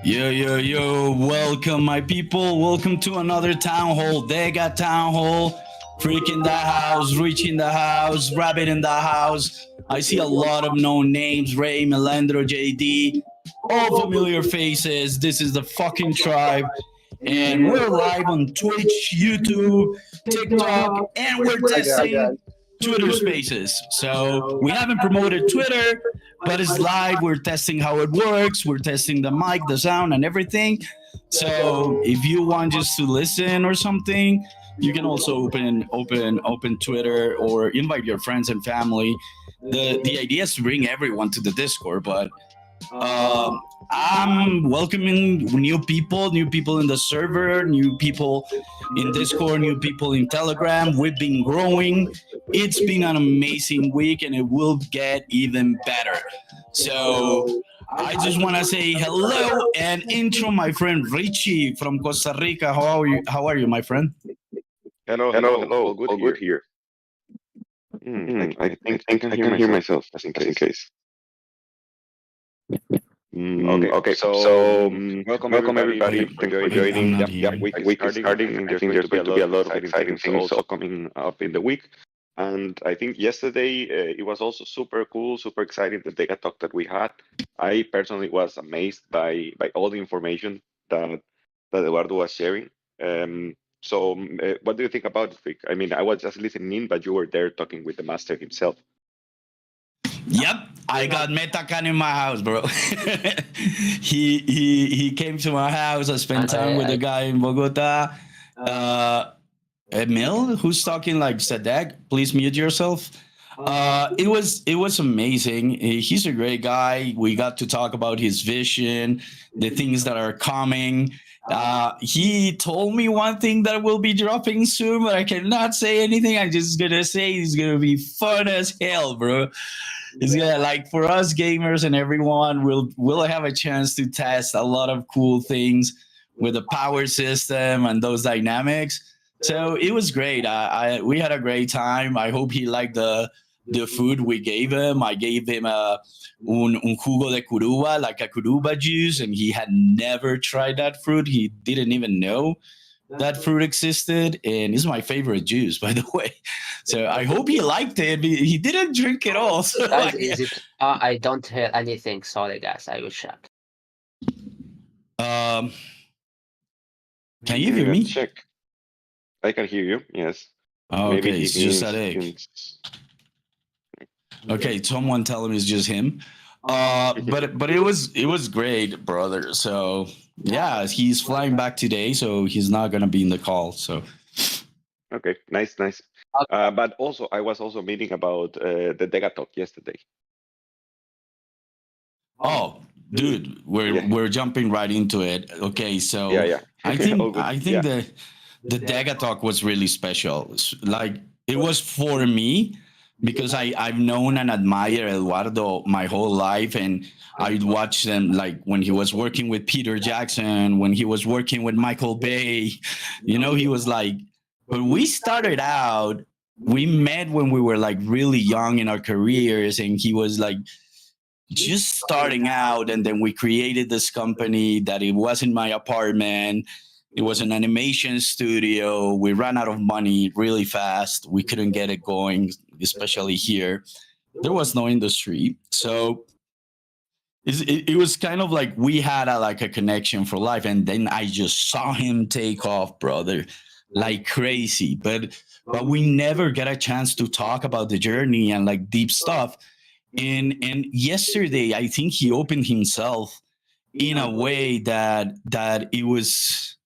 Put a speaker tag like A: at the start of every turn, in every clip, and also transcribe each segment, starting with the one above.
A: Yo, welcome, my people. Welcome to another town hall. DEGA town hall. Freak in the house, Richy in the house, Rabbit in the house. I see a lot of known names: Ray, Melandro, JD, all familiar faces. This is the fucking tribe. And we're live on Twitch, YouTube, TikTok, and we're testing Twitter Spaces. So we haven't promoted Twitter, but it's live. We're testing how it works. We're testing the mic, the sound, and everything. So if you want just to listen or something, you can also open Twitter or invite your friends and family. The idea is to bring everyone to the Discord, but I'm welcoming new people in the server, new people in Discord, new people in Telegram. We've been growing. It's been an amazing week and it will get even better. So I just want to say hello and intro my friend Richy from Costa Rica. How are you, my friend?
B: Hello. All good here. I think I can hear myself, just in case. Okay. So welcome everybody for joining. Week is starting, and there's going to be a lot of exciting things all coming up in the week. And I think yesterday it was also super cool, super exciting, the DEGA talk that we had. I personally was amazed by all the information that Eduardo was sharing. So what do you think about it, Rick? I mean, I was just listening in, but you were there talking with the master himself.
A: Yep, I got Metacan in my house, bro. he came to my house. I spent time with the guy in Bogota. Emil, who's talking like Sadek, please mute yourself. It was amazing. He's a great guy. We got to talk about his vision, the things that are coming. He told me one thing that will be dropping soon, but I cannot say anything. I'm just gonna say it's gonna be fun as hell, bro. It's gonna, like, for us gamers and everyone, we'll have a chance to test a lot of cool things with the power system and those dynamics. So it was great. We had a great time. I hope he liked the food we gave him. I gave him un jugo de curuba, like a curuba juice, and he had never tried that fruit. He didn't even know that fruit existed, and it's my favorite juice, by the way. So I hope he liked it. He didn't drink it all. So
C: I don't hear anything. Sorry, guys. I will check.
A: Can you hear me?
B: Check. I can hear you. Yes.
A: Oh, okay, it's just Sadek. Okay, someone tell him it's just him. But it was great, brother. So yeah, he's flying back today, so he's not gonna be in the call. So
B: okay, nice. But also, I was also meeting about the DEGA talk yesterday.
A: Oh, dude, we're jumping right into it. Okay, so
B: yeah.
A: I think the DEGA talk was really special. Like, it was for me, because I've known and admired Eduardo my whole life, and I'd watch them, like, when he was working with Peter Jackson, when he was working with Michael Bay. He was like, but we started out, we met when we were like really young in our careers, and he was like just starting out, and then we created this company that it was in my apartment. It was an animation studio. We ran out of money really fast. We couldn't get it going, especially here. There was no industry. So it was kind of like we had a connection for life. And then I just saw him take off, brother, like crazy. But we never get a chance to talk about the journey and like deep stuff. And yesterday, I think he opened himself in a way that it was,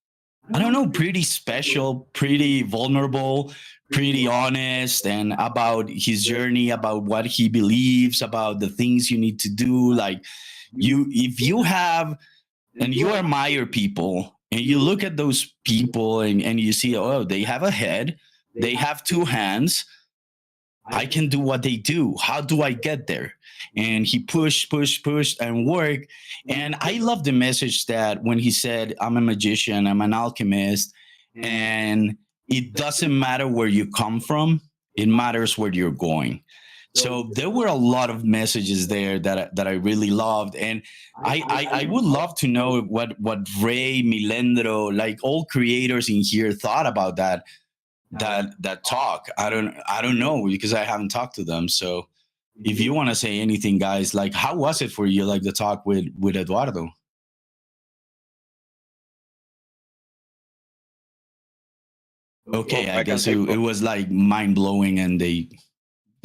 A: I don't know, pretty special, pretty vulnerable, pretty honest, and about his journey, about what he believes, about the things you need to do. Like, if you have, and you admire people, and you look at those people and you see, oh, they have a head, they have two hands, I can do what they do. How do I get there? And he pushed and worked. And I love the message that when he said, I'm a magician, I'm an alchemist, and it doesn't matter where you come from, it matters where you're going. So there were a lot of messages there that I really loved, and I would love to know what Ray, Milendro, like all creators in here thought about that talk. I don't know because I haven't talked to them. So if you want to say anything, guys, like how was it for you, like the talk with Eduardo? Okay,
B: Well,
A: I
B: I can
A: guess
B: say
A: it was like mind blowing, and they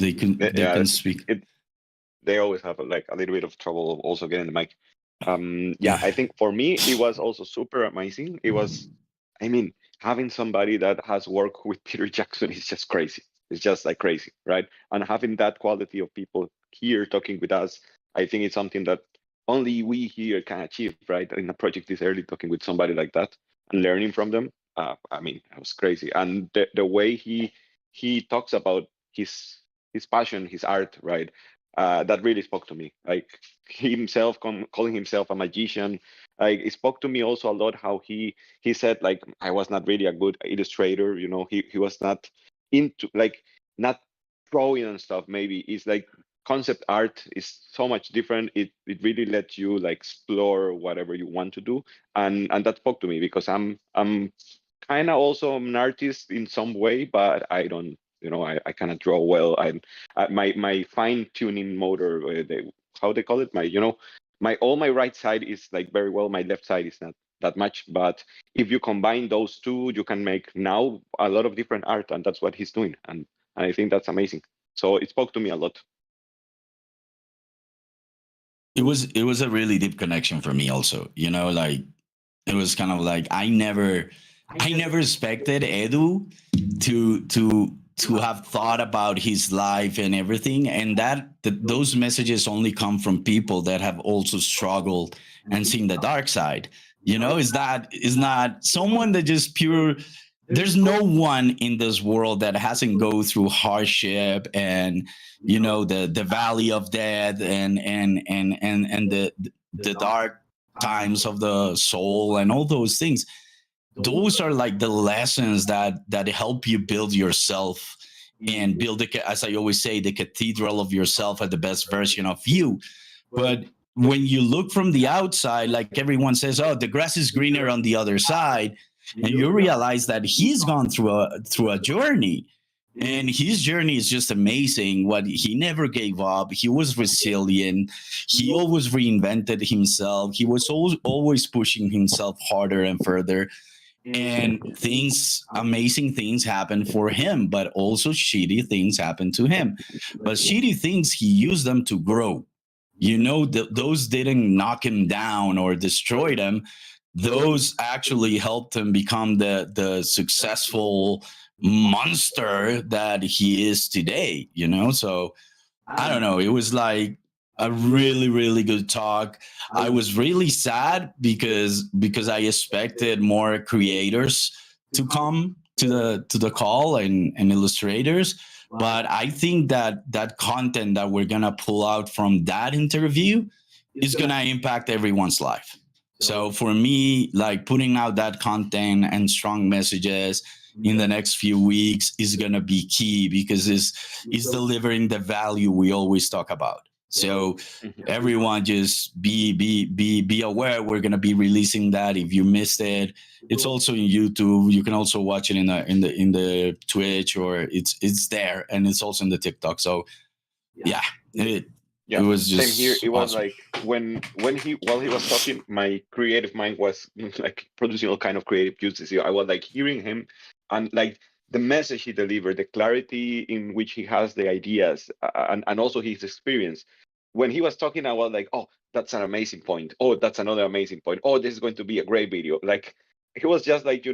B: yeah,
A: can speak.
B: they always have like a little bit of trouble also getting the mic. Yeah,
A: Yeah.
B: I think for me it was also super amazing. It was, I mean, having somebody that has worked with Peter Jackson is just crazy. It's just like crazy, right? And having that quality of people here talking with us, I think it's something that only we here can achieve, right? In a project this early, talking with somebody like that and learning from them. I mean, it was crazy, and the way he talks about his passion, his art, right? That really spoke to me. Like himself calling himself a magician, like it spoke to me also a lot. How he said like I was not really a good illustrator. You know, he was not into like not drawing and stuff. Maybe it's like concept art is so much different. It really lets you like explore whatever you want to do, and that spoke to me because I'm kind of also an artist in some way, but I don't. You know, I cannot draw well. My fine tuning motor, how they call it, my my all my right side is like very well. My left side is not that much. But if you combine those two, you can make now a lot of different art, and that's what he's doing. And I think that's amazing. So it spoke to me a lot.
A: It was a really deep connection for me also, like it was kind of like I never expected Edu to have thought about his life and everything, and those messages only come from people that have also struggled and seen the dark side. Is not someone that just pure. There's no one in this world that hasn't go through hardship and the valley of death and the dark times of the soul and all those things. Those are like the lessons that help you build yourself and build as I always say, the cathedral of yourself at the best version of you. But when you look from the outside, like everyone says, oh, the grass is greener on the other side, and you realize that he's gone through a journey, and his journey is just amazing. What he never gave up. He was resilient. He always reinvented himself. He was always pushing himself harder and further. And amazing things happen for him, but also shitty things happen to him. But shitty things, he used them to grow. Those didn't knock him down or destroy him. Those actually helped him become the successful monster that he is today. So I don't know. It was like a really, really good talk. I was really sad because I expected more creators to come to the call and illustrators. But I think that content that we're gonna pull out from that interview is gonna impact everyone's life. So for me, like putting out that content and strong messages in the next few weeks is gonna be key because it's delivering the value we always talk about. So everyone just be aware. We're gonna be releasing that. If you missed it, it's also in YouTube. You can also watch it in the Twitch, or it's there, and it's also in the TikTok. So yeah, it was
B: Same here.
A: just
B: It was
A: awesome.
B: like when he while he was talking, my creative mind was like producing all kind of creative juices. I was like hearing him, and like the message he delivered, the clarity in which he has the ideas, and also his experience. When he was talking, I was like, oh, that's an amazing point. Oh, that's another amazing point. Oh, this is going to be a great video. Like he was just like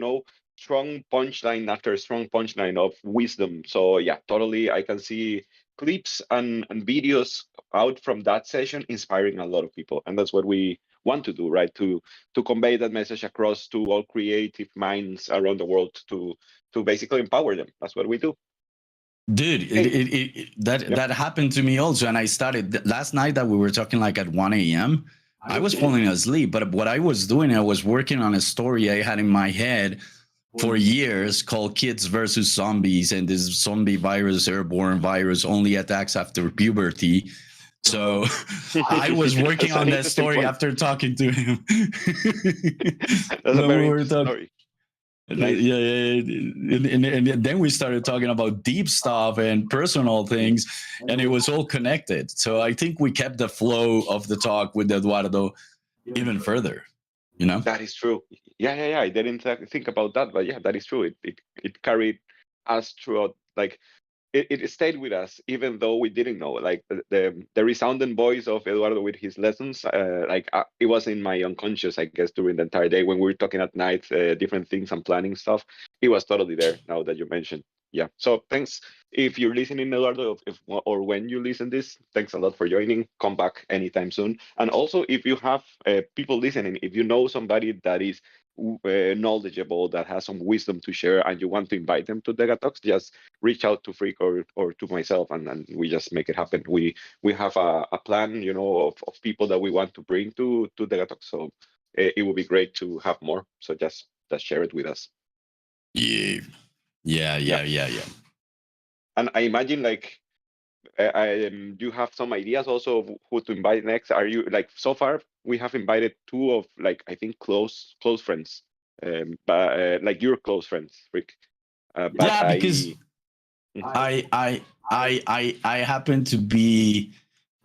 B: strong punchline after strong punchline of wisdom. So yeah, totally, I can see clips and videos out from that session inspiring a lot of people, and that's what we want to do, right? To convey that message across to all creative minds around the world, to basically empower them. That's what we do.
A: Dude,
B: Hey, yeah.
A: that happened to me also, and I started last night that we were talking like at 1 a.m. I was falling asleep, but what I was doing, I was working on a story I had in my head for years called Kids versus Zombies, and this zombie virus, airborne virus, only attacks after puberty. So I was working on that story after talking to him.
B: That's a very
A: we were
B: interesting story. Nice.
A: And then we started talking about deep stuff and personal things, and it was all connected. So I think we kept the flow of the talk with Eduardo even further. You know,
B: that is true. Yeah. I didn't think about that, but yeah, that is true. It carried us throughout. Like it stayed with us, even though we didn't know. Like the resounding voice of Eduardo with his lessons. It was in my unconscious, I guess, during the entire day when we were talking at night, different things and planning stuff. It was totally there. Now that you mentioned. Yeah. So thanks. If you're listening, Eduardo, or when you listen this, thanks a lot for joining. Come back anytime soon. And also, if you have people listening, if you know somebody that is knowledgeable, that has some wisdom to share, and you want to invite them to DEGA Talks, just reach out to Freak or to myself, and we just make it happen. We have a plan, of people that we want to bring to DEGA Talks. So it would be great to have more. So just share it with us.
A: Yeah.
B: And I imagine like you have some ideas also of who to invite next. Are you like, so far we have invited two of, like, I think close friends, but like your close friends, Rick. But
A: because I happen to be,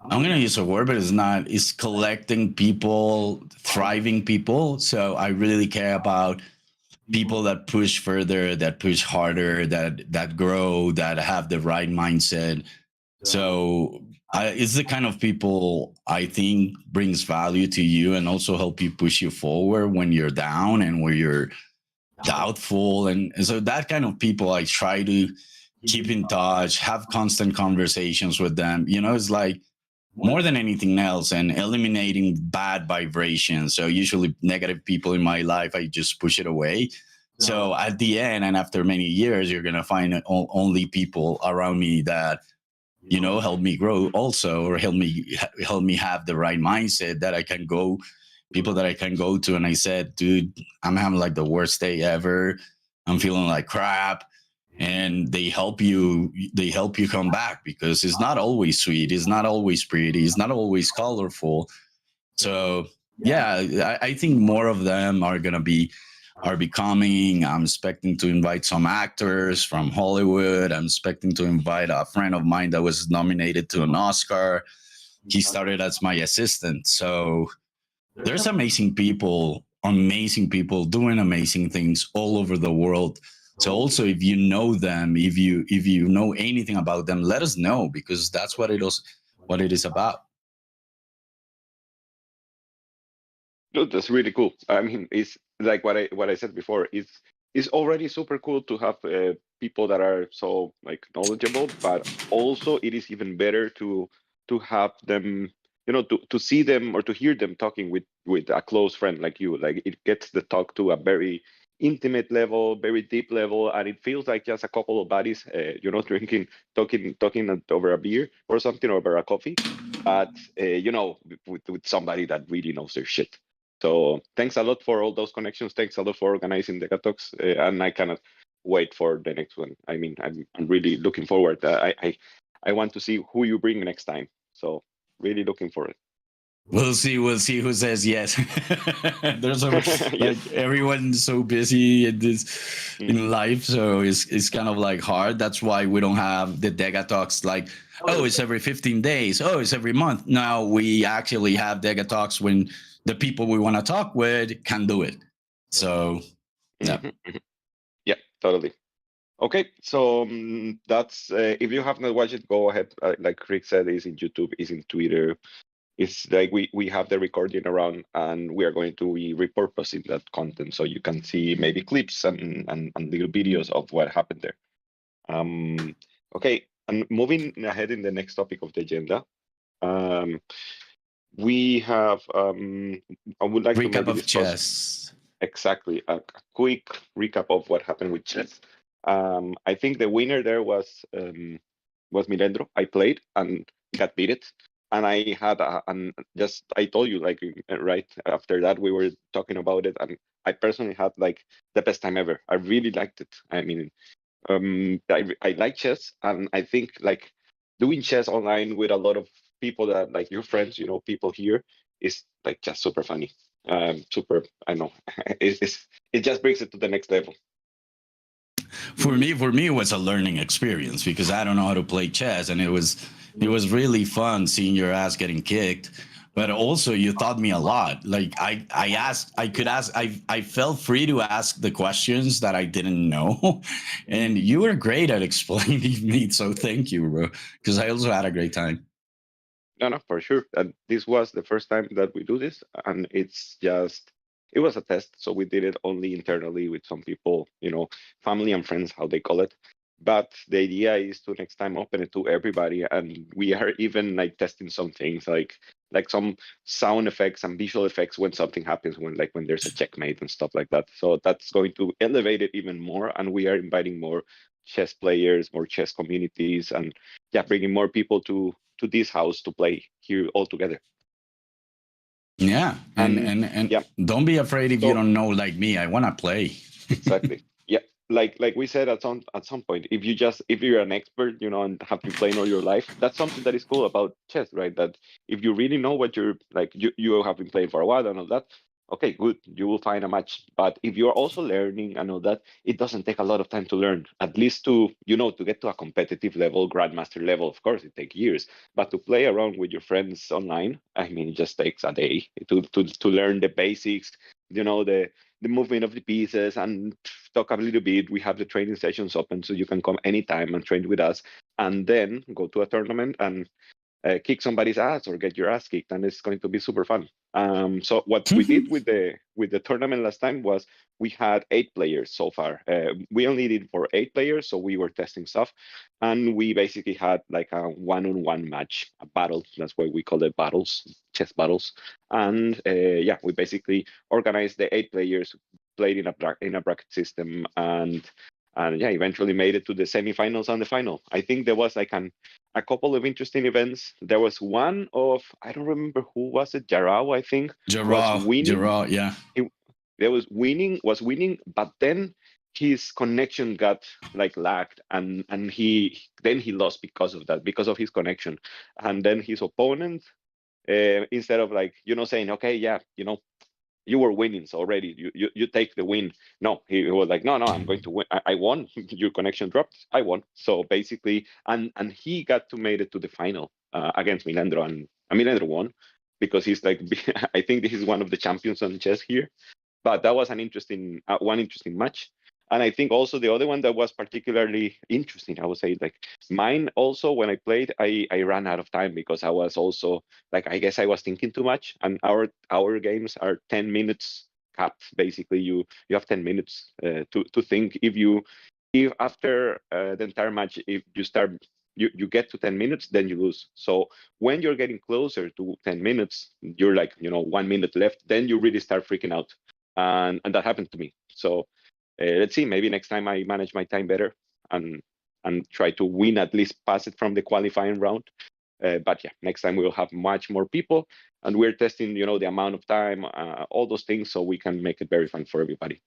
A: I'm gonna use a word, but it's collecting people, thriving people. So I really care about people that push further, that push harder, that grow, that have the right mindset. So it's the kind of people I think brings value to you and also help you push you forward when you're down and where you're doubtful. And so that kind of people I try to keep in touch, have constant conversations with them. It's like more than anything else, and eliminating bad vibrations. So usually negative people in my life, I just push it away. So at the end, and after many years, you're going to find only people around me that, help me grow also, or help me have the right mindset that I can go, people that I can go to. And I said, dude, I'm having like the worst day ever. I'm feeling like crap. And they help you come back, because it's not always sweet. It's not always pretty. It's not always colorful. So yeah, I think more of them are becoming. I'm expecting to invite some actors from Hollywood. I'm expecting to invite a friend of mine that was nominated to an Oscar. He started as my assistant. So there's amazing people doing amazing things all over the world. So also, if you know them, if you know anything about them, let us know, because that's what it is about.
B: Dude, that's really cool. I mean, it's like what I said before. It's already super cool to have people that are so like knowledgeable, but also it is even better to have them, to see them or to hear them talking with a close friend like you. Like, it gets the talk to a very intimate level, very deep level, and it feels like just a couple of buddies, drinking, talking over a beer or something, over a coffee, but with somebody that really knows their shit. So thanks a lot for all those connections. Thanks a lot for organizing the talks, and I cannot wait for the next one. I mean, I'm really looking forward. I want to see who you bring next time. So really looking forward.
A: We'll see who says yes. There's
B: Yes.
A: everyone's so busy in life, so it's kind of like hard. That's why we don't have the DEGA talks like, oh, it's every 15 days. Oh, it's every month. Now we actually have DEGA talks when the people we want to talk with can do it. So yeah.
B: Yeah, totally. Okay, so that's if you have not watched it, go ahead. Like Rick said, it's in YouTube, it's in Twitter. It's like we have the recording around, and we are going to be repurposing that content so you can see maybe clips and little videos of what happened there. Okay, and moving ahead in the next topic of the agenda, we have I would like
A: recap
B: to maybe
A: of
B: discuss
A: chess.
B: exactly a quick recap of what happened with chess. I think the winner there was Milendro. I played and got beat it. and I had and just I told you like right after that we were talking about it, and I personally had like the best time ever. I really liked it. I mean, I like chess, and I think like doing chess online with a lot of people that like your friends, people here is like just super funny. Super. I know it just brings it to the next level.
A: For me, it was a learning experience because I don't know how to play chess, and it was really fun seeing your ass getting kicked. But also, you taught me a lot. Like I felt free to ask the questions that I didn't know, and you were great at explaining me. So thank you, bro. Because I also had a great time.
B: No, for sure. And this was the first time that we do this, and it was a test, so we did it only internally with some people, family and friends, how they call it. But the idea is to next time open it to everybody, and we are even like testing some things like some sound effects and visual effects when something happens, when there's a checkmate and stuff like that. So that's going to elevate it even more, and we are inviting more chess players, more chess communities, and yeah, bringing more people to this house to play here all together.
A: Yeah, and
B: yeah,
A: don't be afraid if you
B: so
A: don't know like me. I want to play.
B: exactly. Yeah, like we said at some point, if you're an expert, and have been playing all your life, that's something that is cool about chess, right? That if you really know what you're like, you have been playing for a while and all that. Okay, good. You will find a match. But if you're also learning and all that, it doesn't take a lot of time to learn. At least to get to a competitive level, grandmaster level. Of course, it takes years. But to play around with your friends online, I mean, it just takes a day to learn the basics. The movement of the pieces and talk a little bit. We have the training sessions open, so you can come anytime and train with us, and then go to a tournament and kick somebody's ass or get your ass kicked, and it's going to be super fun. So what we did with the tournament last time was we had 8 players so far. We only did for 8 players, so we were testing stuff, and we basically had like a one-on-one match, a battle. That's why we call it battles, chess battles. And yeah, we basically organized the 8 players, played in a bracket system, and yeah, eventually made it to the semifinals and the final. I think there was like a couple of interesting events. There was one of, I don't remember who was it, Jarrao, I think, was winning.
A: Jarrao, yeah.
B: Was winning, but then his connection got like lagged, and he lost because of that, because of his connection. And then his opponent, instead of like saying, okay, yeah, you were winning, so already you take the win. No, he was like, no, I'm going to win. I won. Your connection dropped. I won. So basically, and he got to made it to the final against Milendro, and Milendro won because he's like, I think this is one of the champions on chess here. But that was an interesting match. And I think also the other one that was particularly interesting, I would say, like mine also, when I played, I ran out of time because I was also like, I guess I was thinking too much. And our games are 10 minutes capped. Basically, you have 10 minutes to think. If after the entire match, if you start you get to 10 minutes, then you lose. So when you're getting closer to 10 minutes, you're like 1 minute left, then you really start freaking out. And that happened to me. So let's see, maybe next time I manage my time better and try to win, at least pass it from the qualifying round. But yeah, next time we'll have much more people, and we're testing the amount of time, all those things, so we can make it very fun for everybody.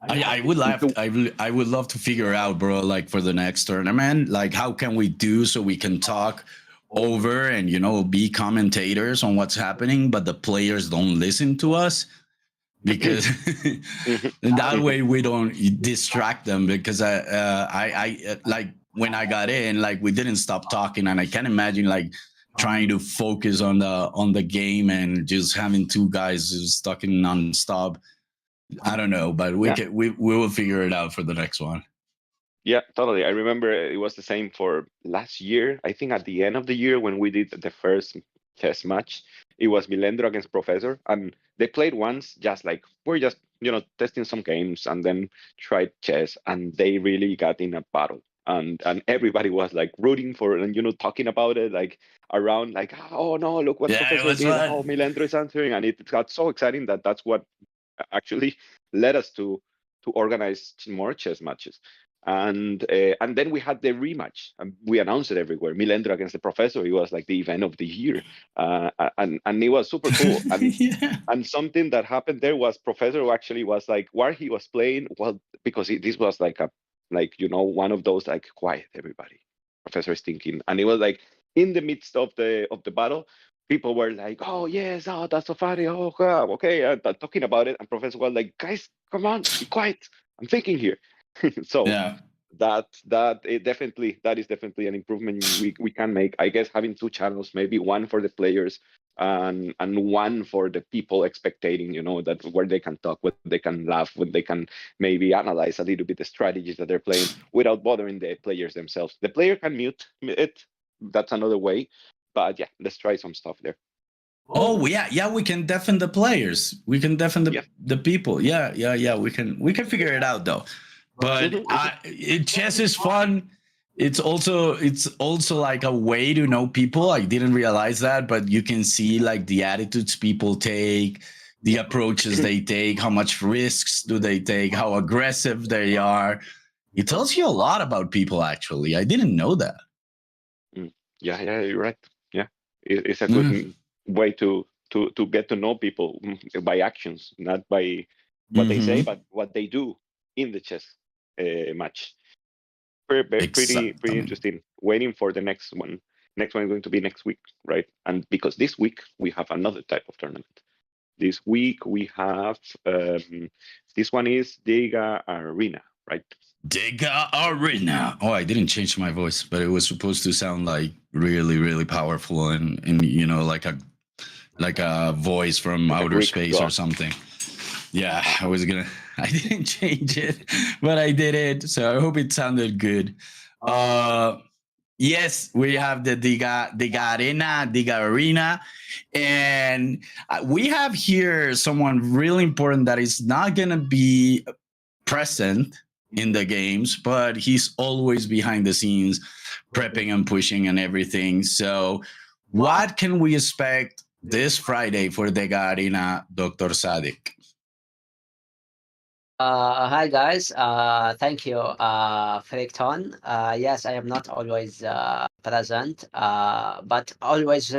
A: I would love to figure out, bro, like for the next tournament, like how can we do so we can talk over and be commentators on what's happening, but the players don't listen to us, because that way we don't distract them. Because I like when I got in, like we didn't stop talking, and I can't imagine like trying to focus on the game and just having 2 guys just talking nonstop. I don't know, but we will figure it out for the next one.
B: Yeah, totally. I remember it was the same for last year. I think at the end of the year when we did the first chess match, it was Milendro against Professor, and they played once, just like we're just testing some games, and then tried chess, and they really got in a battle. And everybody was like rooting for it, and talking about it, like around, like, oh no, look what Professor did, oh Milendro is answering, and it got so exciting that's what actually led us to organize more chess matches. And then we had the rematch, and we announced it everywhere. Milendra against the Professor. It was like the event of the year, and it was super cool.
A: Yeah.
B: And something that happened there was Professor actually was like, while he was playing, well, because this was like one of those like, quiet everybody. Professor is thinking, and it was like in the midst of the battle, people were like, oh yes, oh that's so funny, oh wow, okay, talking about it, and Professor was like, guys, come on, be quiet, I'm thinking here. So
A: Yeah.
B: that is definitely an improvement we can make. I guess having two channels, maybe one for the players and one for the people expectating, that where they can talk, where they can laugh, where they can maybe analyze a little bit the strategies that they're playing without bothering the players themselves. The player can mute it. That's another way. But yeah, let's try some stuff there.
A: Oh yeah, we can deafen the players. We can deafen the people. Yeah. We can figure it out though. But chess is fun. It's also like a way to know people. I didn't realize that, but you can see like the attitudes people take, the approaches they take, how much risks do they take, how aggressive they are. It tells you a lot about people. Actually, I didn't know that.
B: Yeah, you're right. Yeah, it's a good way to get to know people by actions, not by what they say, but what they do in the chess match. Pretty interesting. Waiting for the next one. Next one is going to be next week, right? And because this week we have another type of tournament. This week we have this one is DEGA Arena, right?
A: DEGA Arena. Oh, I didn't change my voice, but it was supposed to sound like really, really powerful and like a voice from like outer space or something. Yeah, I didn't change it, but I did it. So I hope it sounded good. Yes, we have the DEGA Arena, and we have here someone really important that is not gonna be present in the games, but he's always behind the scenes, prepping and pushing and everything. So, what can we expect this Friday for DEGA Arena, Dr. Sadek?
C: Hi guys. Thank you, Freaketon. Yes, I am not always present, but always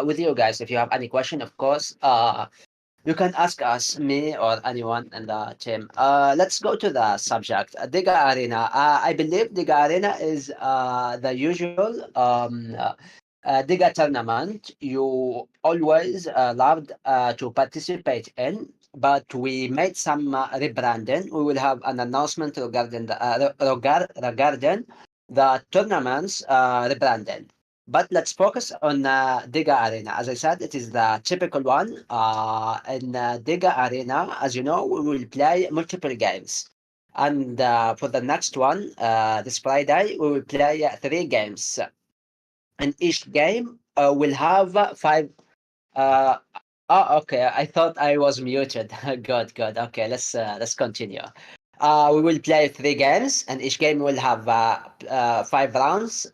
C: with you guys. If you have any question, of course, you can ask us, me or anyone in the team. Let's go to the subject. DEGA Arena. I believe DEGA Arena is the usual DEGA tournament you always loved to participate in, but we made some rebranding. We will have an announcement regarding regarding the tournaments rebranding. But let's focus on DEGA Arena. As I said, it is the typical one. In DEGA Arena, as you know, we will play multiple games. And for the next one, this Friday, we will play 3 games. And each game will have 5. Okay. I thought I was muted. Good. Okay, let's continue. We will play 3 games, and each game will have 5 rounds,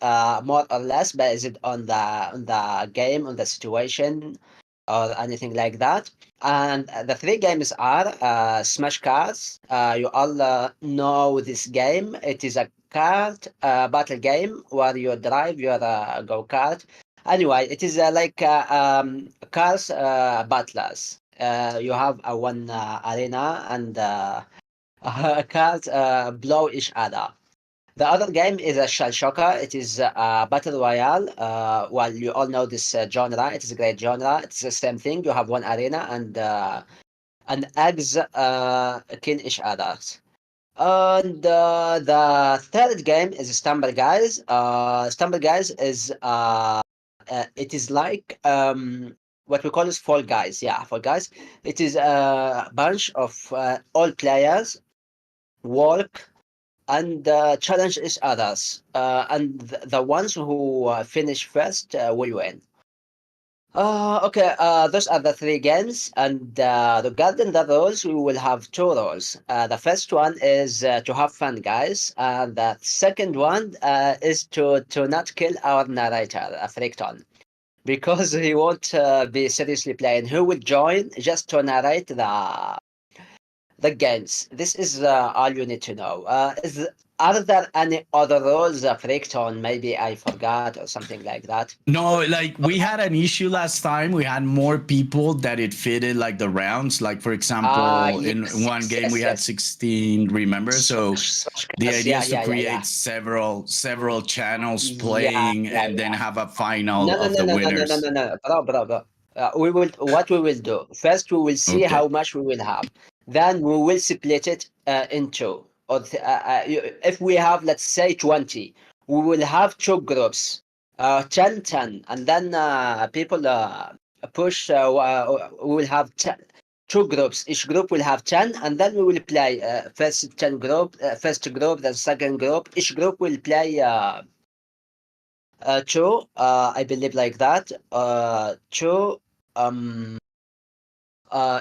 C: more or less, based on the game, on the situation, or anything like that. And the 3 games are Smash Cards. You all know this game. It is a kart battle game where you drive your go kart. Anyway, it is like cars battlers. You have one arena and cars blow each other. The other game is a Shell Shocker. It is a battle royale. Well, you all know this genre. It is a great genre. It's the same thing. You have one arena and eggs kill each other. And the third game is Stumble Guys. Stumble Guys is it is like what we call is Fall Guys. Yeah, Fall Guys. It is a bunch of all players work and challenge each others, and the ones who finish first will win. Okay, those are the 3 games, and regarding the roles, we will have 2 roles. The first one is to have fun, guys. The second one is to not kill our narrator, Freaketon, because he won't be seriously playing. He will join just to narrate the games. This is all you need to know. Are there any other rules of Freaketon? Maybe I forgot or something like that.
A: No, like we had an issue last time. We had more people that it fitted like the rounds. Like for example, in
C: Yes,
A: one game we
C: yes,
A: had
C: yes.
A: 16, remember? So the
C: Yes,
A: idea
C: yeah,
A: is to
C: yeah, yeah,
A: create
C: yeah.
A: several channels
C: Yeah,
A: playing
C: yeah,
A: and then
C: yeah.
A: have a final
C: No, no,
A: of
C: no,
A: the
C: no, no, no, no,
A: winners.
C: no, no, bro. What we will do first, we will see
A: Okay.
C: how much we will have. Then we will split it into, if we have, let's say, 20, we will have two groups, 10, 10, and then people push. We will have 10, two groups. Each group will have 10, and then we will play first 10 group, first group, then second group. Each group will play. Two, I believe like that. Two, um,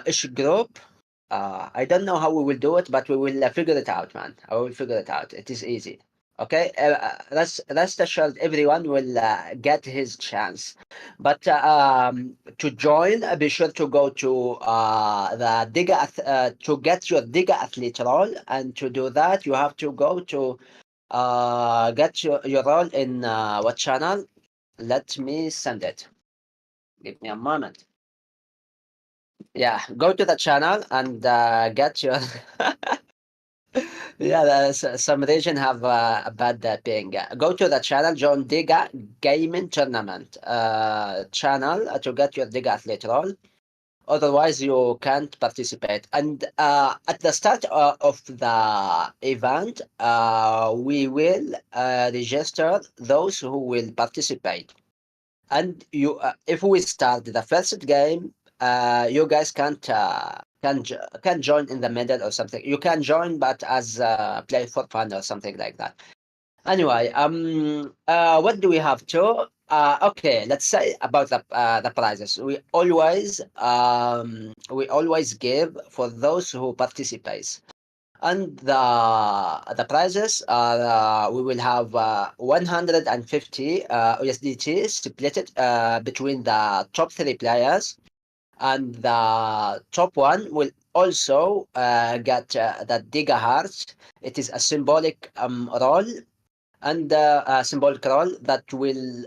C: each group. I don't know how we will do it, but we will figure it out, man. I will figure it out. It is easy. Okay, rest assured, everyone will get his chance. But to join, be sure to go to the to get your DEGA athlete role, and to do that, you have to go to get your role in what channel? Let me send it. Give me a moment. Yeah, go to the channel and get your. Yeah, some region have a bad ping. Go to the channel, join DEGA Gaming Tournament channel to get your DEGA athlete role. Otherwise, you can't participate. And at the start of the event, we will register those who will participate. And you, if we start the first game, you guys can join in the middle or something. You can join, but as play for fun or something like that. Anyway, what do we have to? Okay, let's say about the prizes. We always give for those who participate, and the prizes are we will have 150 USDT split it between the top three players, and the top one will also get the gigahertz. It is a symbolic roll, and a symbolic roll that will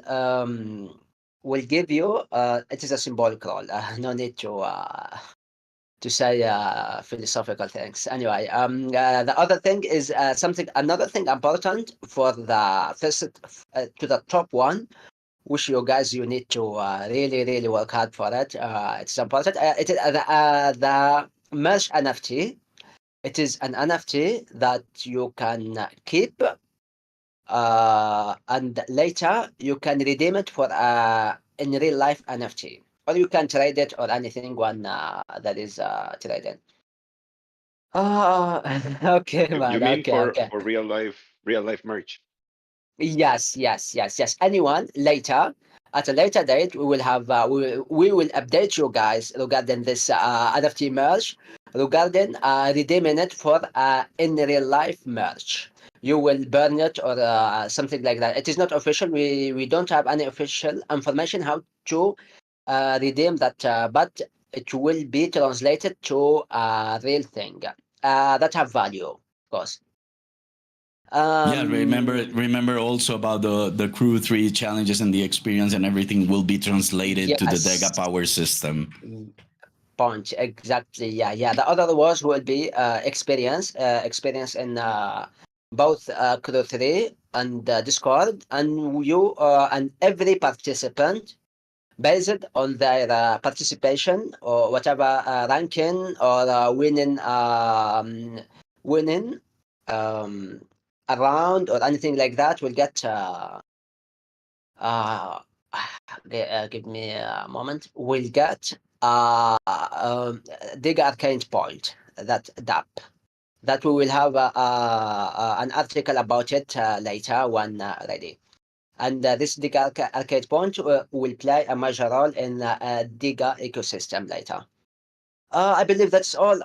C: give you it is a symbolic roll. No need to say philosophical things. Anyway, the other thing is another thing important for the first to the top one, which you need to really work hard for it. It's important. It is the merge NFT. It is an NFT that you can keep, and later you can redeem it for in real life NFT, or you can trade it or anything when that is traded. Oh, okay,
B: You
C: man.
B: mean
C: Okay, okay.
B: for real life merch?
C: Yes. Anyone later, at a later date, we will have we will update you guys regarding this NFT merge, regarding redeeming it for in real life merch. You will burn it or something like that. It is not official. We don't have any official information how to redeem that, but it will be translated to a real thing that have value, of course.
A: Yeah,
C: Um,
A: remember also about the crew 3 challenges and the experience and everything will be translated to the Dega
C: yes.
A: power system.
C: Point exactly. Yeah. The other words will be experience in both Crew 3 and Discord, and you and every participant based on their participation or whatever ranking or winning um, around or anything like that will get uh, give me a moment. We'll get dig arcane point, that DAP. That we will have an article about it later when ready. And this Diga arcade point will play a major role in Diga ecosystem later. I believe that's all.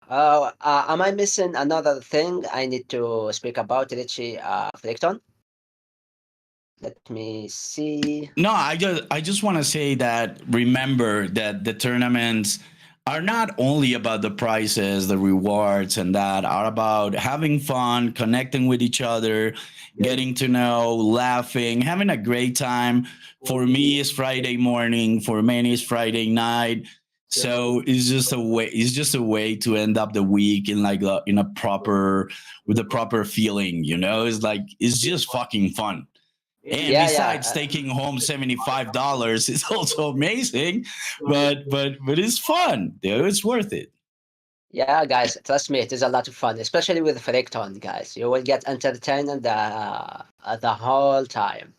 C: Am I missing another thing I need to speak about, Richy Freaketon? Let me see.
A: No, I just want to say that remember that the tournaments are not only about the prizes, the rewards, and that are about having fun, connecting with each other, getting to know, laughing, having a great time. For me, it's Friday morning. For many, it's Friday night. So it's just a way. It's just a way to end up the week in like in a proper with a proper feeling. You know, it's like it's just fucking fun. And
C: Yeah,
A: besides
C: yeah.
A: taking home $75, it's also amazing, but it's fun, dude. It's worth it.
C: Yeah, guys, trust me, it is a lot of fun, especially with Freaketon, guys. You will get entertained the whole time,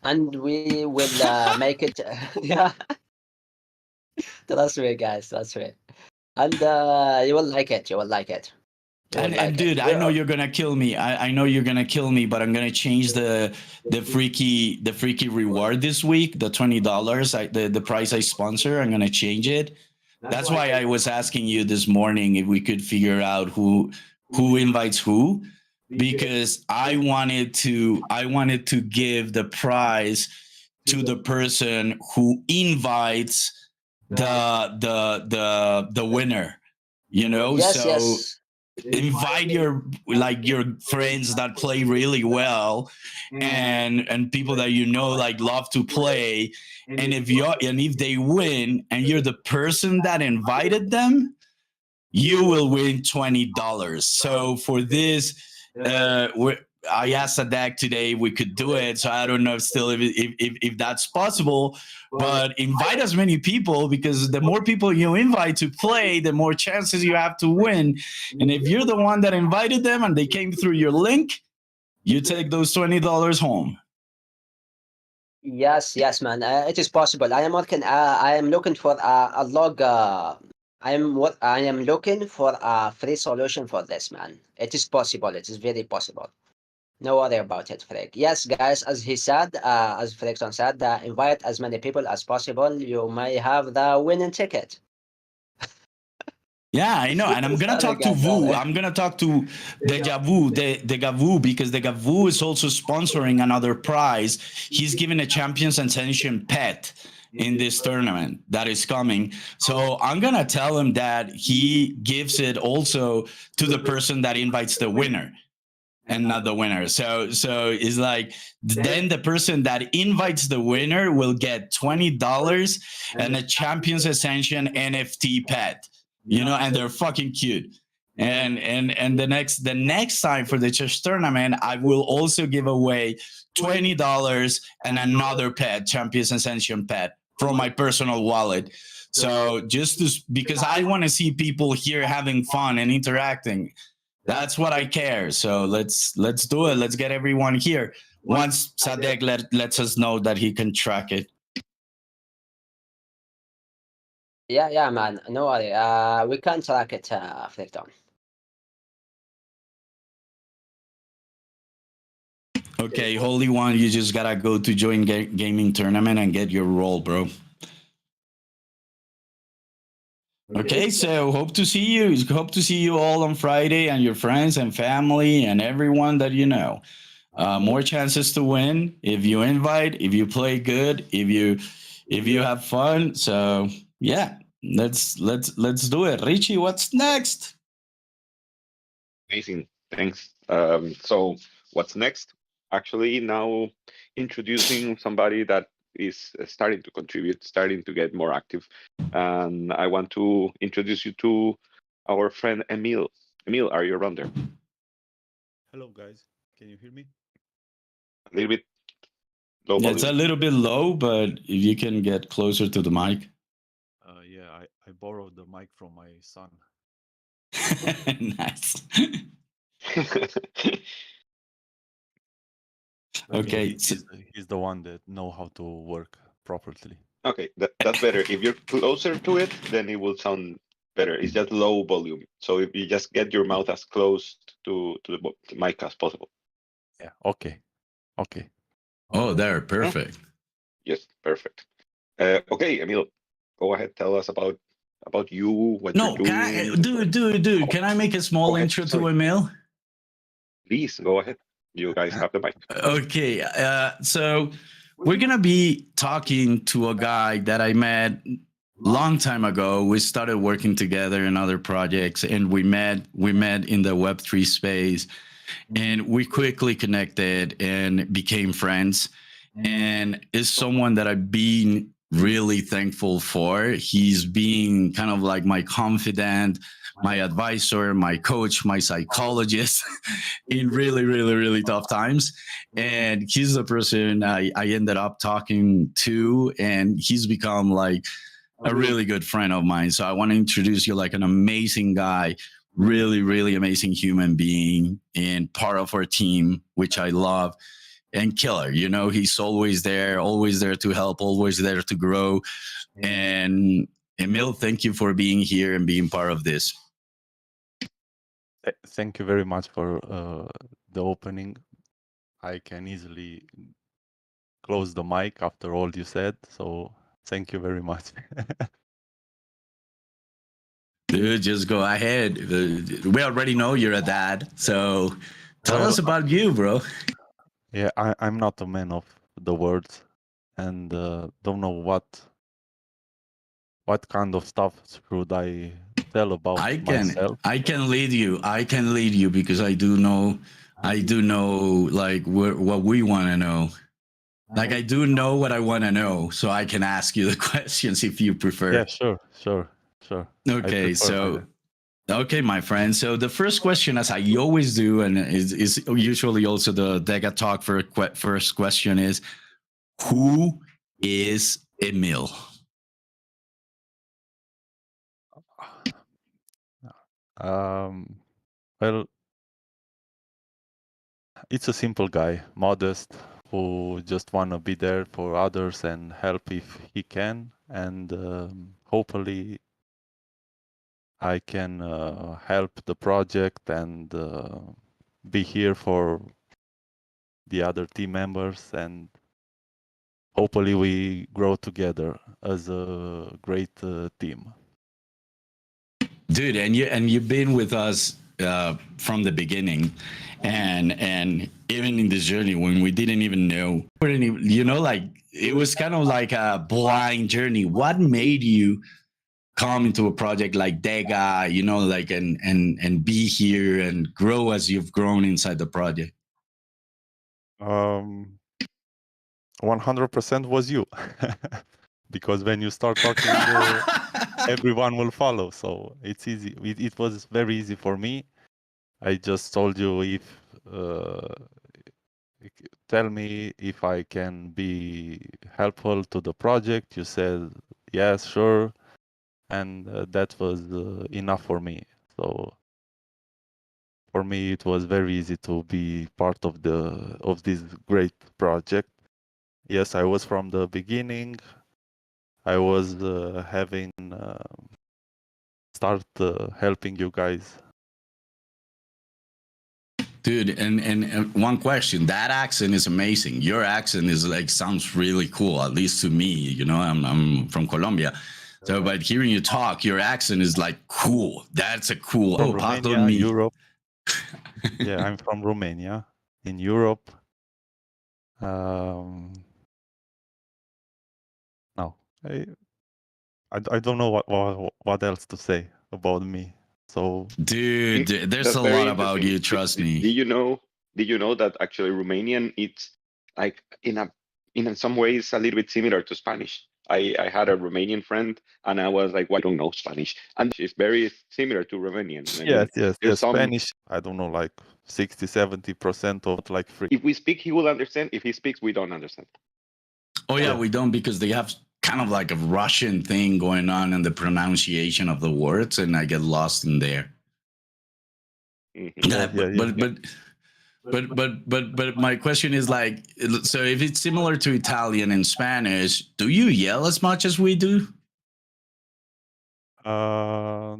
C: and we will make it. Yeah, trust me, guys, trust me, and you will like it. You will like it. You will
A: And
C: like it.
A: dude, I know you're gonna kill me. I know you're gonna kill me, but I'm gonna change the freaky reward this week. The $20, the price I sponsor. I'm gonna change it. That's why I was asking you this morning if we could figure out who invites who, because I wanted to give the prize to the person who invites the winner. You know,
C: Yes,
A: so
C: yes.
A: invite your friends that play really well, and people that you know like love to play, and if they win and you're the person that invited them, you will win $20. So for this, I asked Sadek today if we could do it. So I don't know still if that's possible, but invite as many people, because the more people you invite to play, the more chances you have to win. And if you're the one that invited them and they came through your link, you take those $20 home.
C: Yes, yes, man. It is possible. I am working. I am looking for a log. I am looking for a free solution for this, man. It is possible. It is very possible. No worry about it, Frank. Yes, guys, as he said, as Frickson said, invite as many people as possible. You may have the winning ticket.
A: Yeah, I know. And I'm gonna
C: Sorry,
A: talk to
C: guys.
A: Vu.
C: Sorry.
A: I'm gonna talk to Deja Vu, because Deja Vu is also sponsoring another prize. He's giving a Champions Ascension pet in this tournament that is coming. So I'm gonna tell him that he gives it also to the person that invites the winner and not the winner. So it's like then the person that invites the winner will get $20 and a Champions Ascension NFT pet. You know, and they're fucking cute. And the next time for the chess tournament, I will also give away $20 and another pet, Champions Ascension pet, from my personal wallet. So because I want to see people here having fun and interacting. That's what I care. So let's do it. Let's get everyone here. Once Sadek lets us know that he can track it.
C: Yeah, yeah, man. No worry. We can track it, Frickton.
A: Okay, Holy One, you just gotta go to join gaming tournament and get your role, bro. Okay, so hope to see you. Hope to see you all on Friday, and your friends and family and everyone that you know. More chances to win if you invite, if you play good, if you have fun. So yeah, let's do it. Richy, what's next?
B: Amazing. Thanks. So what's next? Actually, now introducing somebody that is starting to contribute, starting to get more active. And I want to introduce you to our friend Emil. Emil, are you around there?
D: Hello, guys. Can you hear me?
B: A little bit low
A: It's a
B: volume.
A: little bit low, but if you can get closer to the mic.
D: Yeah, I borrowed the mic from my son.
A: Nice.
D: I mean,
A: Okay.
D: he's the one that know how to work properly.
B: Okay, that's better. If you're closer to it, then it will sound better. It's just low volume. So if you just get your mouth as close to the mic as possible.
D: Yeah. Okay. Okay.
A: Oh, there, perfect.
B: Yes, perfect. Okay, Emil, go ahead. Tell us about you, what
A: No,
B: you're doing.
A: dude, can I make a small
B: Go ahead,
A: intro to
B: sorry.
A: Emil?
B: Please go ahead. You guys have the mic.
A: Okay, so we're gonna be talking to a guy that I met long time ago. We started working together in other projects, and we met in the Web3 space, and we quickly connected and became friends. And is someone that I've been really thankful for. He's being kind of like my confidant, my advisor, my coach, my psychologist in really, really, really tough times. And he's the person I ended up talking to, and he's become like a really good friend of mine. So I want to introduce you like an amazing guy, really, really amazing human being, and part of our team, which I love. And killer, he's always there to help, always there to grow. And Emil, thank you for being here and being part of this.
D: Thank you very much for the opening. I can easily close the mic after all you said, so thank you very much.
A: Dude, just go ahead. We already know you're a dad, so tell us about you, bro.
D: Yeah, I'm not a man of the words, and don't know what kind of stuff should I tell about myself.
A: I can lead you because I do know like what we want to know. Like I do know what I want to know, so I can ask you the questions if you prefer.
D: Yeah, sure.
A: Okay, so okay, my friend. So the first question, as I always do, and is usually also the DEGA talk for first question is, who is Emil?
D: Well, it's a simple guy, modest, who just want to be there for others and help if he can. And hopefully I can help the project and be here for the other team members. And hopefully we grow together as a great team.
A: Dude, and you've been with us from the beginning, and even in this journey when we didn't even know, like it was kind of like a blind journey. What made you come into a project like DEGA, like and be here and grow as you've grown inside the project?
D: 100% was you. Because when you start talking, everyone will follow. So it's easy. It was very easy for me. I just told you if tell me if I can be helpful to the project. You said yes, sure, and that was enough for me. So for me, it was very easy to be part of this great project. Yes, I was from the beginning. I was start helping you guys.
A: Dude, and one question, that accent is amazing. Your accent is like sounds really cool, at least to me. I'm from Colombia. So, but hearing you talk, your accent is like cool. That's a cool.
D: From Romania, Europe. Yeah, I'm from Romania, in Europe. No, I don't know what else to say about me. So,
A: dude, there's a lot about you. Trust me.
B: Did you know that actually Romanian, it's like in some ways a little bit similar to Spanish. I had a Romanian friend, and I was like, "Why don't know Spanish?" And it's very similar to Romanian.
D: Yes. Spanish, I don't know, like 60-70% of like free.
B: If we speak, he will understand. If he speaks, we don't understand.
A: Oh yeah, we don't, because they have kind of like a Russian thing going on in the pronunciation of the words, and I get lost in there. But my question is like, so if it's similar to Italian and Spanish, do you yell as much as we do?
D: No.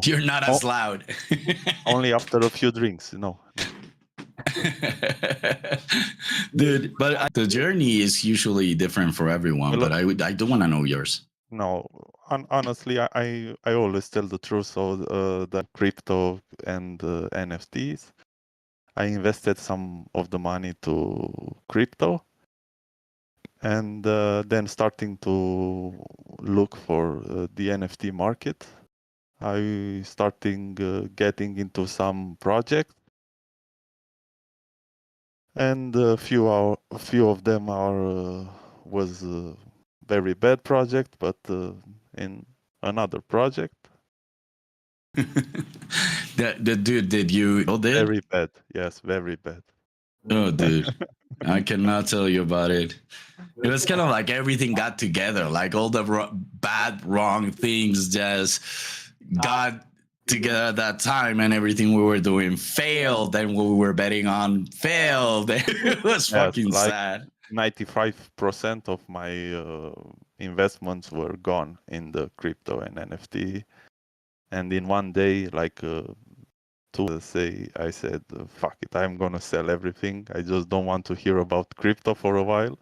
A: You're not as loud.
D: Only after a few drinks. No.
A: Dude, but the journey is usually different for everyone. But I do want to know yours.
D: No, honestly, I always tell the truth. So the crypto and NFTs, I invested some of the money to crypto, and then starting to look for the NFT market. I starting getting into some projects, and a few of them was very bad project, but in another project,
A: The dude, did you did?
D: very bad. Yes, very bad.
A: Oh, dude, I cannot tell you about it. It was kind of like everything got together, like all the bad, wrong things just got together at that time, and everything we were doing failed, and what we were betting on failed. It was
D: Yes,
A: fucking
D: like
A: sad.
D: 95% of my investments were gone in the crypto and NFT, and in one day, like I said, fuck it, I'm gonna sell everything. I just don't want to hear about crypto for a while.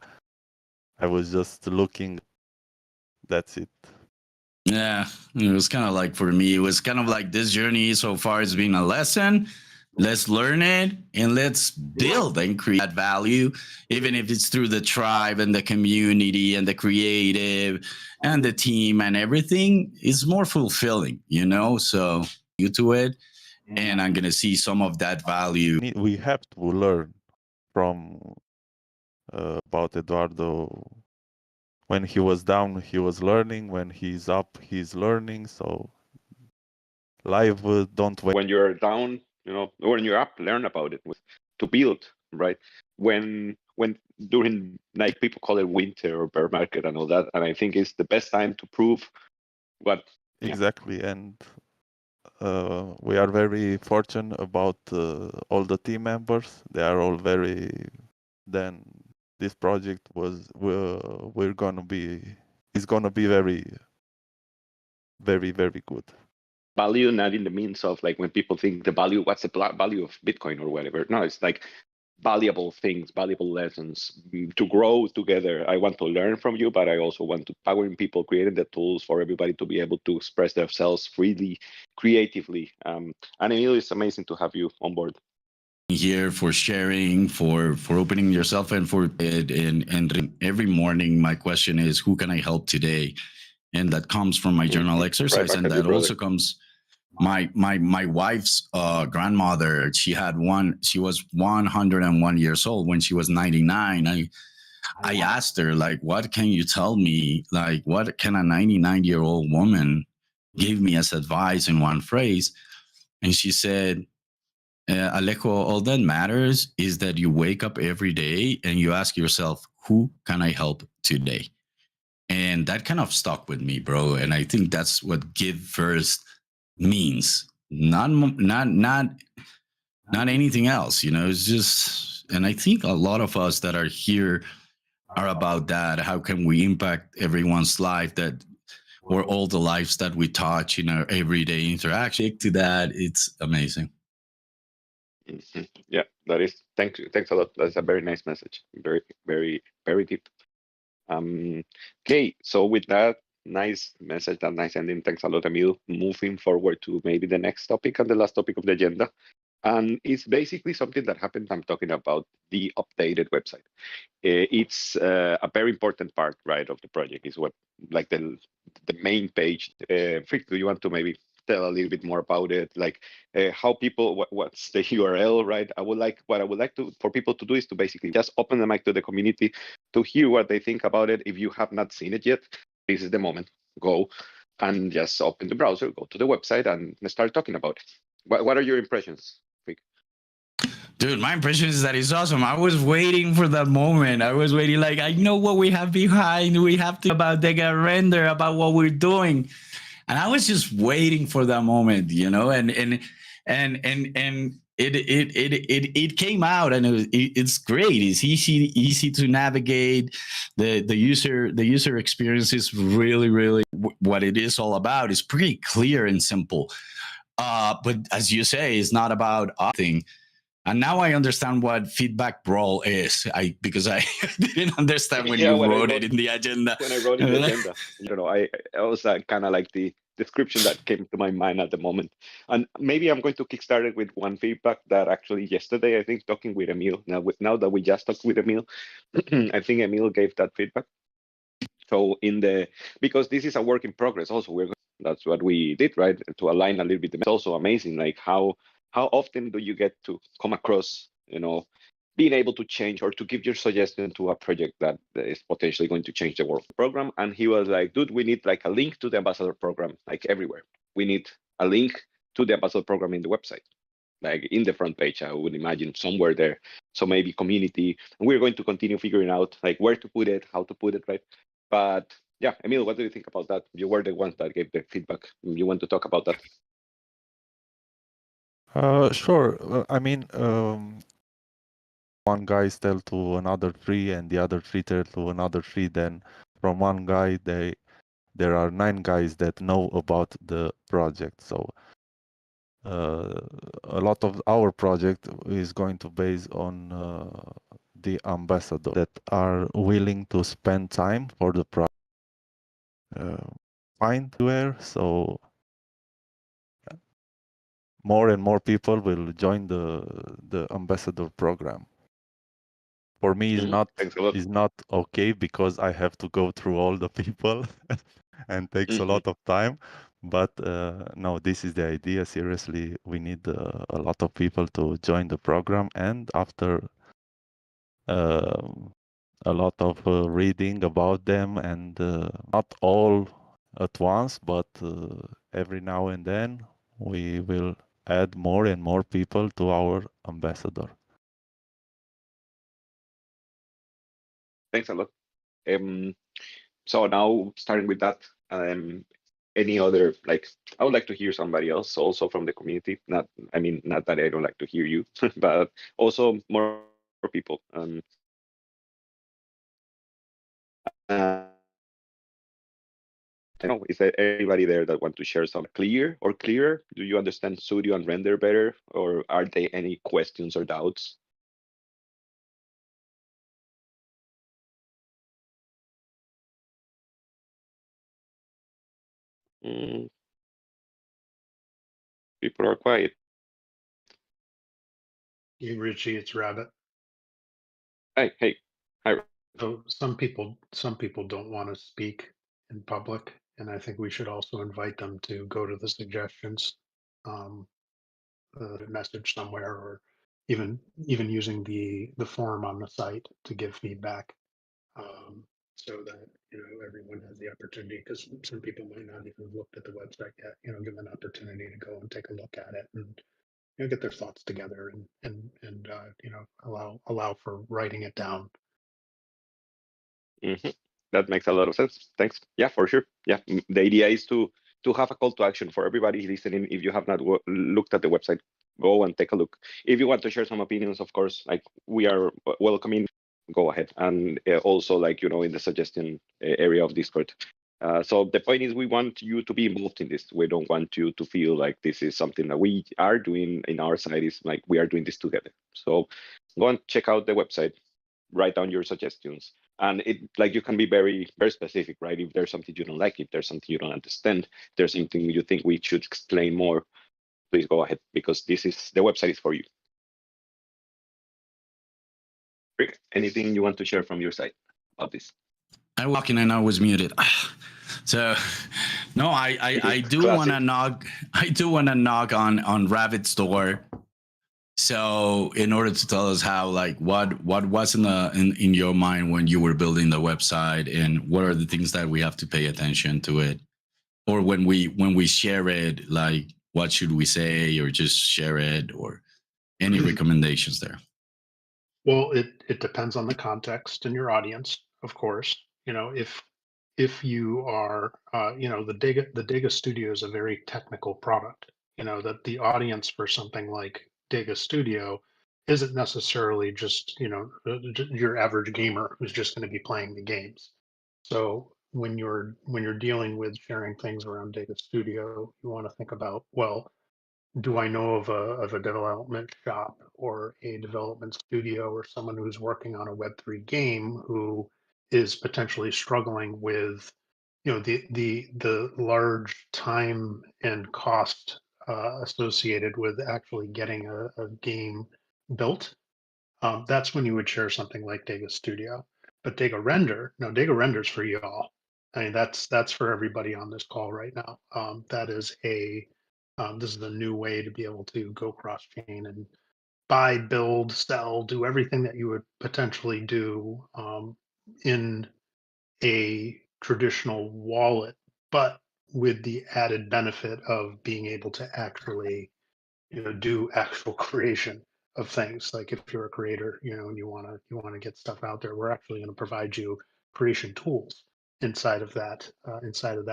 D: I was just looking. That's it.
A: Yeah, it was kind of like, for me, it was kind of like, this journey so far has been a lesson. Let's learn it and let's build and create that value, even if it's through the tribe and the community and the creative and the team and everything. Is more fulfilling, you know? So you to it, and I'm gonna see some of that value.
D: We have to learn from about Eduardo. When he was down, he was learning. When he's up, he's learning. So life don't wait.
B: When you're down, you know, when you're up, learn about it to build, right? When during, like, people call it winter or bear market and all that, and I think it's the best time to prove what
D: Exactly. And we are very fortunate about all the team members. They are all very. Then this project we're gonna be is gonna be very, very, very good.
B: value, not in the means of like when people think the value, what's the value of Bitcoin or whatever. No, it's like valuable things, valuable lessons to grow together. I want to learn from you, but I also want to empowering people, creating the tools for everybody to be able to express themselves freely, creatively. And Emil, it's amazing to have you on board
A: Here for sharing, for opening yourself, and for it. And every morning, my question is, who can I help today? And that comes from my journal exercise,
B: Right,
A: and that also comes my wife's grandmother. She was 101 years old when she was 99. I asked her, like, what can you tell me? Like, what can a 99-year-old woman give me as advice in one phrase? And she said, Alejo, all that matters is that you wake up every day and you ask yourself, who can I help today? And that kind of stuck with me, bro. And I think that's what give first means. Not anything else, you know. It's just, and I think a lot of us that are here are about that. How can we impact everyone's life, that, or all the lives that we touch in our everyday interaction? To that, it's amazing.
B: Yeah, that is. Thank you. Thanks a lot. That's a very nice message. Very, very, very deep. Okay, so with that nice message, that nice ending, thanks a lot, Emil. Moving forward to maybe the next topic and the last topic of the agenda. And it's basically something that happened. I'm talking about the updated website. It's a very important part, right, of the project. Is what, like, the main page. Frick, do you want to maybe tell a little bit more about it, like how people, what's the URL, right? What I would like to for people to do is to basically just open the mic to the community to hear what they think about it. If you have not seen it yet, this is the moment. Go and just open the browser, go to the website, and start talking about it. What are your impressions, Frick?
A: Dude, my impression is that it's awesome. I was waiting for that moment. I was waiting, like, I know what we have behind. We have to about DEGA render, about what we're doing. And I was just waiting for that moment, you know, and it came out, and it's great. It's easy to navigate. The user experience is really what it is all about. It's pretty clear and simple. But as you say, it's not about anything. And now I understand what feedback Brawl is. Because I didn't understand when you wrote it in the agenda.
B: When I wrote in the agenda, you know, I was kind of like the description that came to my mind at the moment. And maybe I'm going to kickstart it with one feedback that actually yesterday, I think, talking with Emil, now that we just talked with Emil, I think Emil gave that feedback. So because this is a work in progress also, that's what we did, right? To align a little bit. It's also amazing, like how often do you get to come across, being able to change or to give your suggestion to a project that is potentially going to change the world program. And he was like, dude, we need like a link to the ambassador program, like everywhere. We need a link to the ambassador program in the website, like in the front page, I would imagine somewhere there. So maybe community, and we're going to continue figuring out like where to put it, how to put it, right? But yeah, Emil, what do you think about that? You were the ones that gave the feedback. You want to talk about that?
D: Sure. I mean, one guy tell to another tree, and the other tree tell to another tree. Then from one guy, there are 9 guys that know about the project. So a lot of our project is going to base on the ambassador that are willing to spend time for the project. Find where, so more and more people will join the ambassador program. For me, is not okay because I have to go through all the people and takes a lot of time. But no, this is the idea. Seriously, we need a lot of people to join the program, and after a lot of reading about them, and not all at once, but every now and then we will add more and more people to our ambassador.
B: Thanks a lot. So now starting with that, any other, like, I would like to hear somebody else also from the community. Not that I don't like to hear you, but also more people. I don't know, is there anybody there that want to share some clearer? Do you understand Studio and Render better, or are there any questions or doubts? People are quiet.
E: Hey, Richy, it's Rabbit.
B: Hey, hi.
E: So some people don't want to speak in public, and I think we should also invite them to go to the suggestions message somewhere, or even using the forum on the site to give feedback, so that everyone has the opportunity. Because some people might not even have looked at the website yet. Give them an opportunity to go and take a look at it and get their thoughts together, and allow for writing it down.
B: That makes a lot of sense. Thanks. Yeah, for sure. Yeah, the idea is to have a call to action for everybody listening. If you have not looked at the website, go and take a look. If you want to share some opinions, of course, like, we are welcoming. Go ahead, and also, like, in the suggestion area of Discord. So the point is, we want you to be involved in this. We don't want you to feel like this is something that we are doing in our side. Is like we are doing this together. So go and check out the website, write down your suggestions, and you can be very, very specific, right? If there's something you don't like, if there's something you don't understand, if there's something you think we should explain more, please go ahead, because the website is for you. Rick, anything you want to share from your side about this?
A: I walk in and I was muted. So no, I do want to knock. I do want to knock on Rabbit's door. So in order to tell us how, like, what was in your mind when you were building the website, and what are the things that we have to pay attention to it, or when we share it, like, what should we say, or just share it, or any recommendations there?
E: Well, it depends on the context and your audience, of course. If you are, the DEGA Studio is a very technical product. That the audience for something like DEGA Studio isn't necessarily just your average gamer who's just going to be playing the games. So when you're dealing with sharing things around DEGA Studio, you want to think about, well, do I know of a development shop or a development studio or someone who's working on a Web3 game who is potentially struggling with, the large time and cost associated with actually getting a game built, that's when you would share something like DEGA Studio. But DEGA Render, no, DEGA Render's for y'all. I mean, that's for everybody on this call right now. That is this is a new way to be able to go cross-chain and buy, build, sell, do everything that you would potentially do in a traditional wallet, but with the added benefit of being able to actually, do actual creation of things. Like if you're a creator, and you want to get stuff out there, we're actually going to provide you creation tools inside of that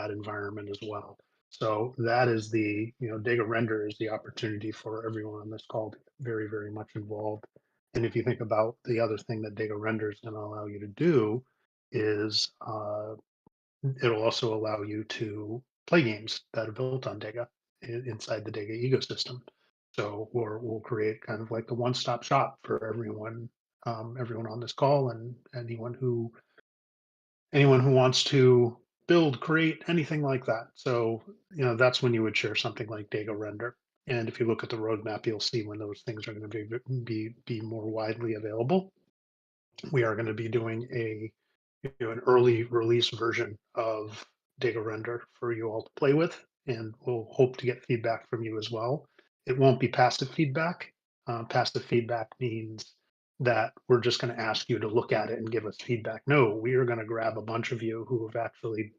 E: environment as well. So that is DEGA Render is the opportunity for everyone on this call to get very, very much involved. And if you think about the other thing that DEGA Render is going to allow you to do is it'll also allow you to play games that are built on DEGA inside the DEGA ecosystem. So we'll create kind of like the one-stop shop for everyone on this call, and anyone who wants to build, create anything like that. So that's when you would share something like DEGA Render. And if you look at the roadmap, you'll see when those things are going to be more widely available. We are going to be doing an early release version of DEGA Render for you all to play with, and we'll hope to get feedback from you as well. It won't be passive feedback. Passive feedback means that we're just going to ask you to look at it and give us feedback. No, we are going to grab a bunch of you who have actually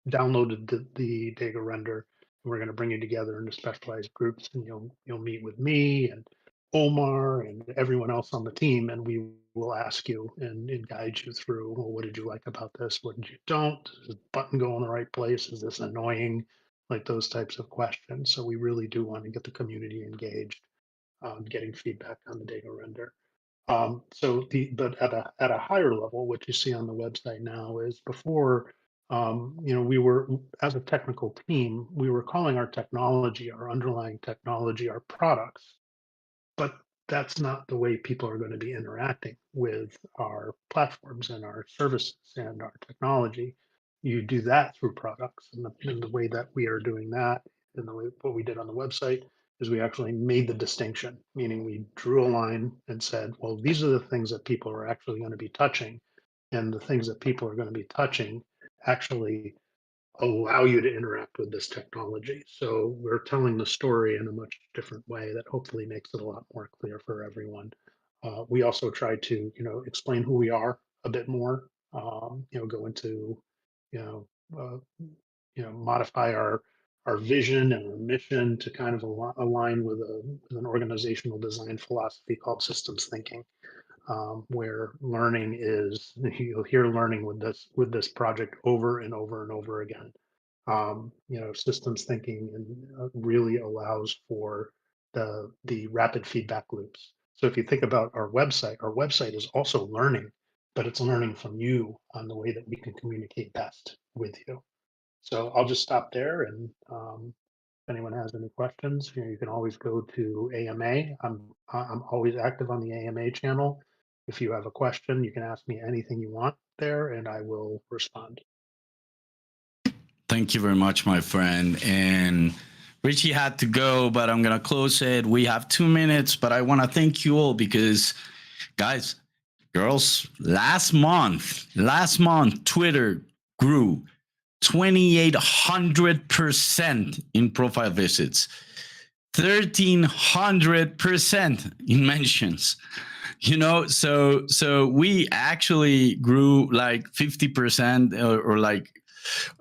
E: downloaded the DEGA Render. We're going to bring you together into specialized groups, and you'll meet with me and Omar and everyone else on the team, and we will ask you and guide you through, well, what did you like about this? What did you don't? Does the button go in the right place? Is this annoying? Like those types of questions. So we really do want to get the community engaged, getting feedback on the DEGA Render. But at a higher level, what you see on the website now is before, we were, as a technical team, we were calling our technology, our underlying technology, our products, but that's not the way people are going to be interacting with our platforms and our services and our technology. You do that through products, and the way that we are doing that, and the way what we did on the website is we actually made the distinction, meaning we drew a line and said, well, these are the things that people are actually going to be touching, and the things that people are going to be touching actually allow you to interact with this technology. So we're telling the story in a much different way that hopefully makes it a lot more clear for everyone. We also try to, explain who we are a bit more. Go into, modify our vision and our mission to kind of align with an organizational design philosophy called systems thinking. Where learning is, you'll hear learning with this project over and over and over again. Systems thinking really allows for the rapid feedback loops. So if you think about our website is also learning, but it's learning from you on the way that we can communicate best with you. So I'll just stop there, and if anyone has any questions, you can always go to AMA. I'm always active on the AMA channel. If you have a question, you can ask me anything you want there, and I will respond.
A: Thank you very much, my friend. And Richy had to go, but I'm going to close it. We have 2 minutes, but I want to thank you all because, guys, girls, last month, Twitter grew 2,800% in profile visits, 1,300% in mentions. So we actually grew like 50% or like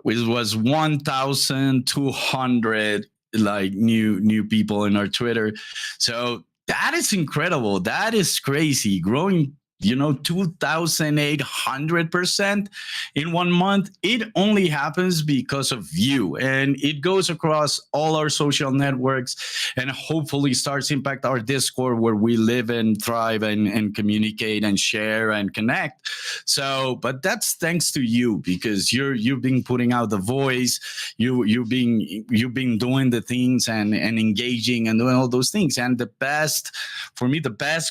A: it was 1,200 like new people in our Twitter. So that is incredible. That is crazy. Growing 2,800% in 1 month. It only happens because of you, and it goes across all our social networks and hopefully starts impact our Discord where we live and thrive and communicate and share and connect. So, but that's thanks to you because you've been putting out the voice, you've been doing the things and engaging and doing all those things. And the best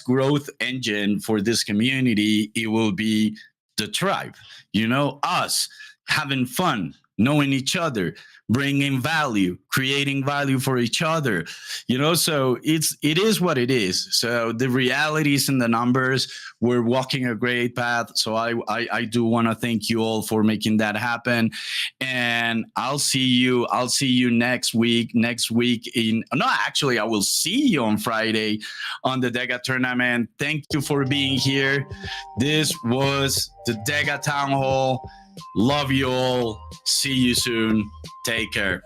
A: growth engine for this community, it will be the tribe, us having fun, knowing each other, bringing value, creating value for each other, so it is what it is. So the realities and the numbers, we're walking a great path. So I do want to thank you all for making that happen. And I'll see you next week I will see you on Friday on the DEGA tournament. Thank you for being here. This was the DEGA Town Hall. Love you all. See you soon. Take care.